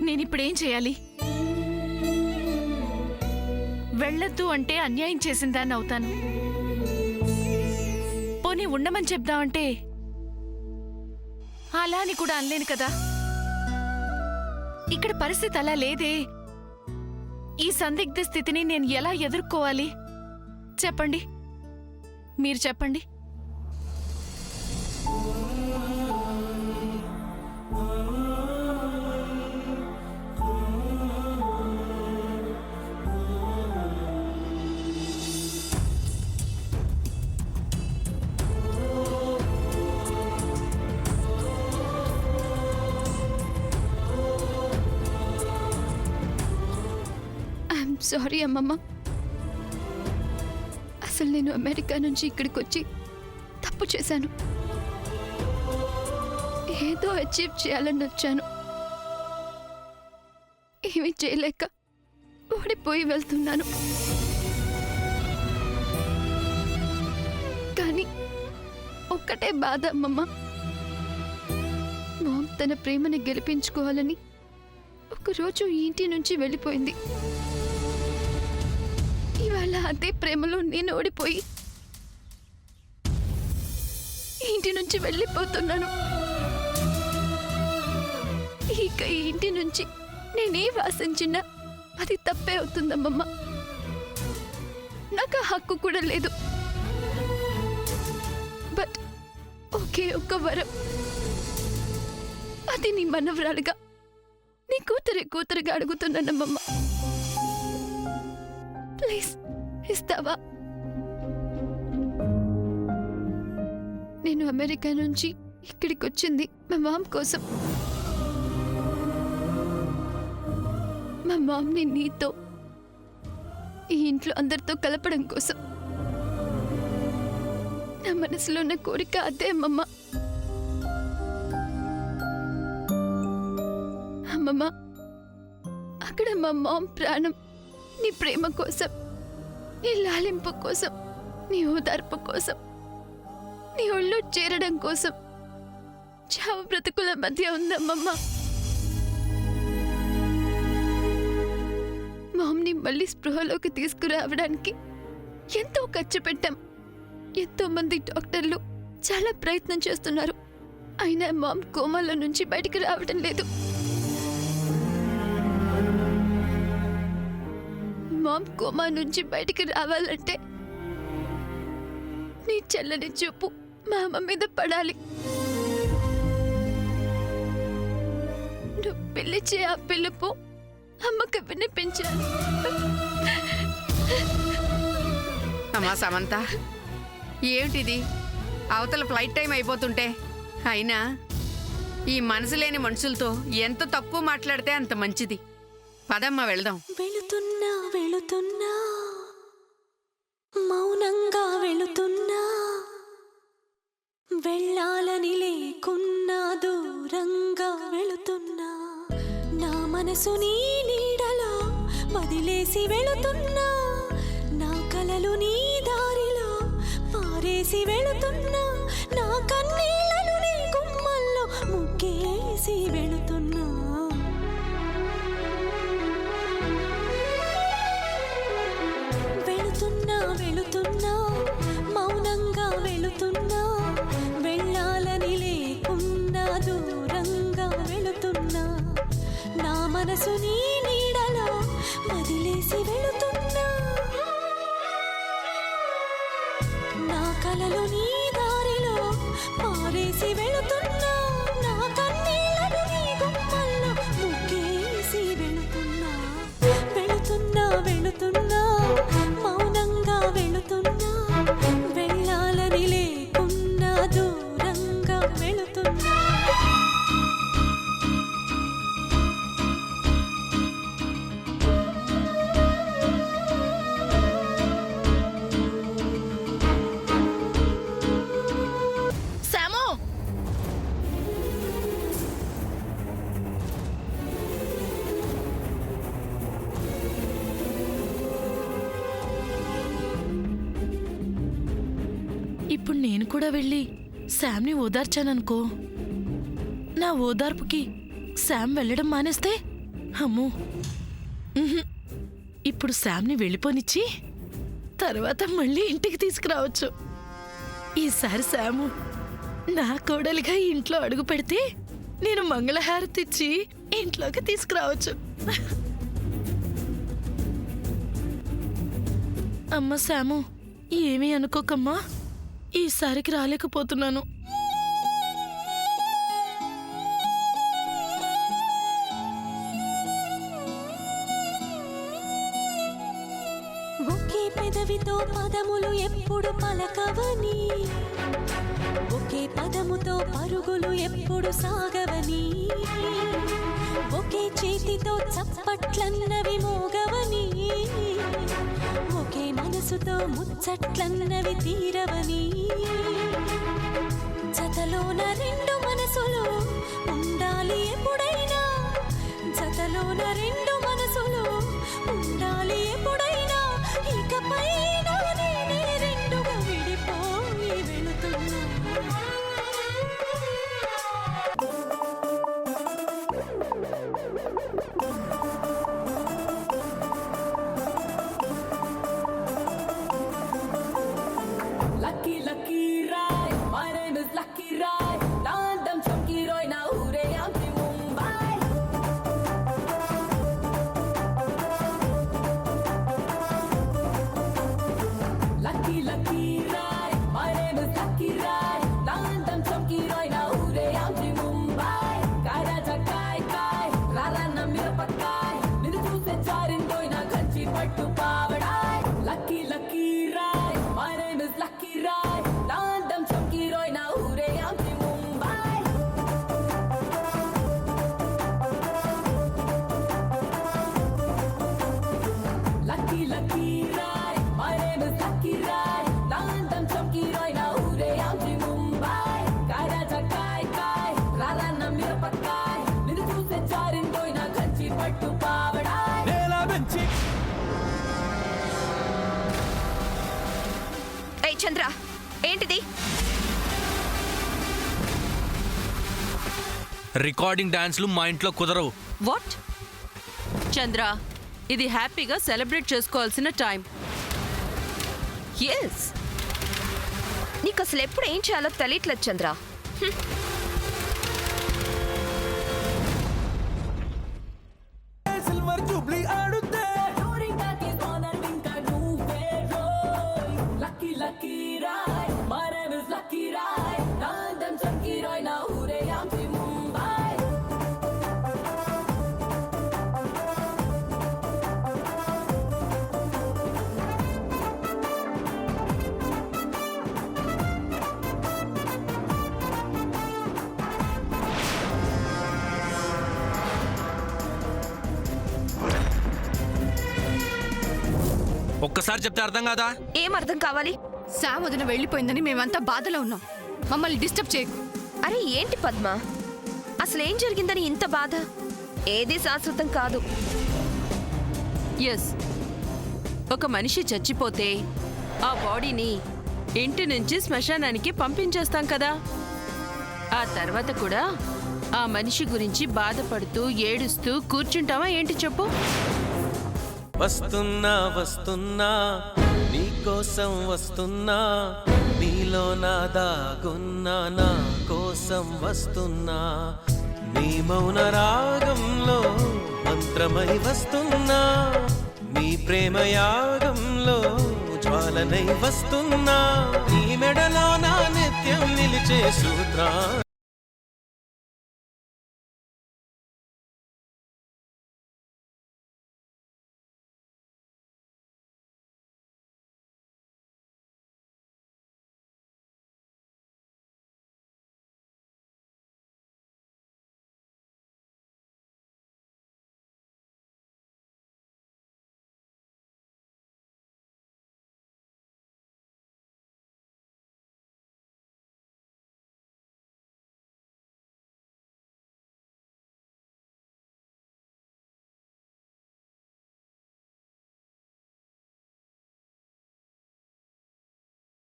నేనిప్పుడేం చేయాలి? వెళ్ళొద్దు అంటే అన్యాయం చేసిందాన్ని అవుతాను. పోనీ ఉండమని చెప్దామంటే అలా అని కూడా అనలేను కదా. ఇక్కడ పరిస్థితి అలా లేదే. ఈ సందిగ్ధ స్థితిని నేను ఎలా ఎదుర్కోవాలి చెప్పండి, మీరు చెప్పండి. సారీ అమ్మమ్మ, అసలు నేను అమెరికా నుంచి ఇక్కడికి వచ్చి తప్పు చేశాను. ఏదో అచీవ్ చేయాలని వచ్చాను. ఏమీ చేయలేక ఓడిపోయి వెళ్తున్నాను. కానీ ఒక్కటే బాధ అమ్మమ్మ, మామ్ తన ప్రేమని గెలిపించుకోవాలని ఒకరోజు ఈ ఇంటి నుంచి వెళ్ళిపోయింది. ఇవాళ అదే ప్రేమలో నేను ఓడిపోయి ఇంటి నుంచి వెళ్ళిపోతున్నాను. ఇక ఈ ఇంటి నుంచి నేనే వాసించినా అది తప్పే అవుతుందమ్మమ్మ. నాకు ఆ హక్కు కూడా లేదు. బట్ ఒకే ఒక్క వరం, అది నీ మనవరాలుగా, నీ కూతురుగా అడుగుతున్నానమ్మమ్మ. ప్లీజ్ ఇస్తావా? నేను అమెరికా నుంచి ఇక్కడికి వచ్చింది మా మామ్ కోసం. మా మామ్ని నీతో, ఈ ఇంట్లో అందరితో కలపడం కోసం. నా మనసులో ఉన్న కోరిక అదే అమ్మమ్మ. అమ్మమ్మ, అక్కడ మా మామ్ ప్రాణం నీ ప్రేమ కోసం, నీ లాలింపు కోసం, నీ ఓదార్పు కోసం, నీ ఒళ్ళో చేరడం కోసం చావు బ్రతుకుల మధ్య ఉందమ్మమ్మ. మామ్ని మళ్ళీ స్పృహలోకి తీసుకురావడానికి ఎంతో ఖర్చు పెట్టాం. ఎంతో మంది డాక్టర్లు చాలా ప్రయత్నం చేస్తున్నారు. అయినా మామ్ కోమాలో నుంచి బయటికి రావడం లేదు. మామ్ కోమా నుంచి బయటికి రావాలంటే నీ చెల్లని చూపు మా అమ్మ మీద పడాలి. నువ్వు పిలిచే ఆ పిలుపు అమ్మకి వినిపించాలి. అమ్మా సమంత, ఏమిటిది? అవతల ఫ్లైట్ టైం అయిపోతుంటే అయినా ఈ మనసు లేని మనుషులతో ఎంత తక్కువ మాట్లాడితే అంత మంచిది. పదమ్మా వెళదాం. వెళుతున్నా వెళుతున్నా, మౌనంగా వెళుతున్నా, వెళ్ళాలని లేకున్నా దూరంగా వెళుతున్నా, నా మనసు నీ నీడలో వదిలేసి వెళుతున్నా, నా కలలు నీ దారిలో పారేసి వెళుతున్నా, నా కన్నీళ్లను నీ గుమ్మల్లో ముగ్గేసి వెళుతున్నా. వెళుతున్నా మౌనంగా వెళుతున్నా, వెళ్ళాలని లేకున్నా దూరంగా వెళుతున్నా, నా మనసు నీ నీడలో వదిలేసి వెళుతున్నా, నా కలలు నీ దారిలో పారేసి వెళుతున్నా, నా కన్నీళ్లను నీ గుమ్మల్లో ముగ్గేసి వెళుతున్నా. వెళుతున్నా మౌనంగా వెళుతున్నా, వెళ్ళాలని లేకున్నా దూరంగా వెళుతున్నా. ఇప్పుడు నేను కూడా వెళ్ళి శామ్ని ఓదార్చాననుకో, నా ఓదార్పుకి శామ్ వెళ్ళడం మానేస్తే అమ్మో ఇప్పుడు శామ్ని వెళ్ళిపోనిచ్చి తర్వాత మళ్ళీ ఇంటికి తీసుకురావచ్చు. ఈసారి శాము నా కోడలిగా ఇంట్లో అడుగు పెడితే నేను మంగళహారతి ఇచ్చి ఇంట్లోకి తీసుకురావచ్చు. అమ్మ శాము, ఏమీ అనుకోకమ్మా, ఈసారికి రాలేకపోతున్నాను. ఒకే పెదవితో పదములు ఎప్పుడు పలకవని, ఒకే పదముతో పరుగులు ఎప్పుడు సాగవని, ఒకే చేతితో చప్పట్లన్నవి మోగవని, ఒకే మనసుతో ముచ్చట్లన్నవి తీరవని, జతలోన రెండు మనసులు ఉండాలి ఎప్పుడైనా, జతలోన రెండు మనసులు ఉండాలి ఎప్పుడైనా, ఇకపైన నేనే రెండుగా విడిపోయి వెళుతున్నా. Lucky, lucky ride. My name is Lucky Ride. Landam Chunky Roy. Now ure amti Mumbai. Lucky, lucky ride. My name is Lucky Ride. Landam Chunky Roy. Now ure amti Mumbai. Kaya jakai kai. Rara na mirapakai. Nidu chuse charindoy na kanchi pattu pavadai. Lucky, lucky ride. My name is Lucky Ride. Landam Chunky Roy. Now ure amti Mumbai. Lucky, lucky ride. My name is Lucky Ride. Landam Chunky Roy. Now ure amti Mumbai. Kaya jakai kai. Rara na mirapakai. Nidu chuse charindoy na kanchi pattu pavadai. ఏయ్ చంద్ర, ఏంటిది? Recording డాన్స్లు మా ఇంట్లో కుదరవు. What చంద్ర, ఇది హ్యాపీగా celebrate చేసుకోవాల్సిన time. Yes, నీకు అసలు ఎప్పుడు ఏం చేయాలో తెలియట్లేదు చంద్ర. Lucky, lucky ride. My name is Lucky Ride. Landam Chunky Roy. Now ure amti Mumbai. ఒక్కసారి చెప్తే అర్థం కాదా? ఏం అర్థం కావాలి? శామ్ వదిన వెళ్ళిపోయిందని మేమంతా బాధలో ఉన్నాం. మమ్మల్ని డిస్టర్బ్ చేయకు. అరే ఏంటి పద్మ, అసలు ఏం జరిగిందని ఇంత బాధ? ఏది శాశ్వతం కాదు. ఎస్, ఒక మనిషి చచ్చిపోతే ఆ బాడీని ఇంటి నుంచి శ్మశానానికి పంపించేస్తాం కదా. ఆ తర్వాత కూడా ఆ మనిషి గురించి బాధపడుతూ ఏడుస్తూ కూర్చుంటావా ఏంటి చెప్పు? వస్తున్నా వస్తున్నా నీకోసం వస్తున్నా, నీలో నా దాగున్నా నా కోసం వస్తున్నా, నీ మౌన రాగంలో మంత్రమై వస్తున్నా, నీ ప్రేమ యాగంలో జ్వాలనై వస్తున్నా, నీ మెడలో నా నిత్యం నిలిచే సూత్రా.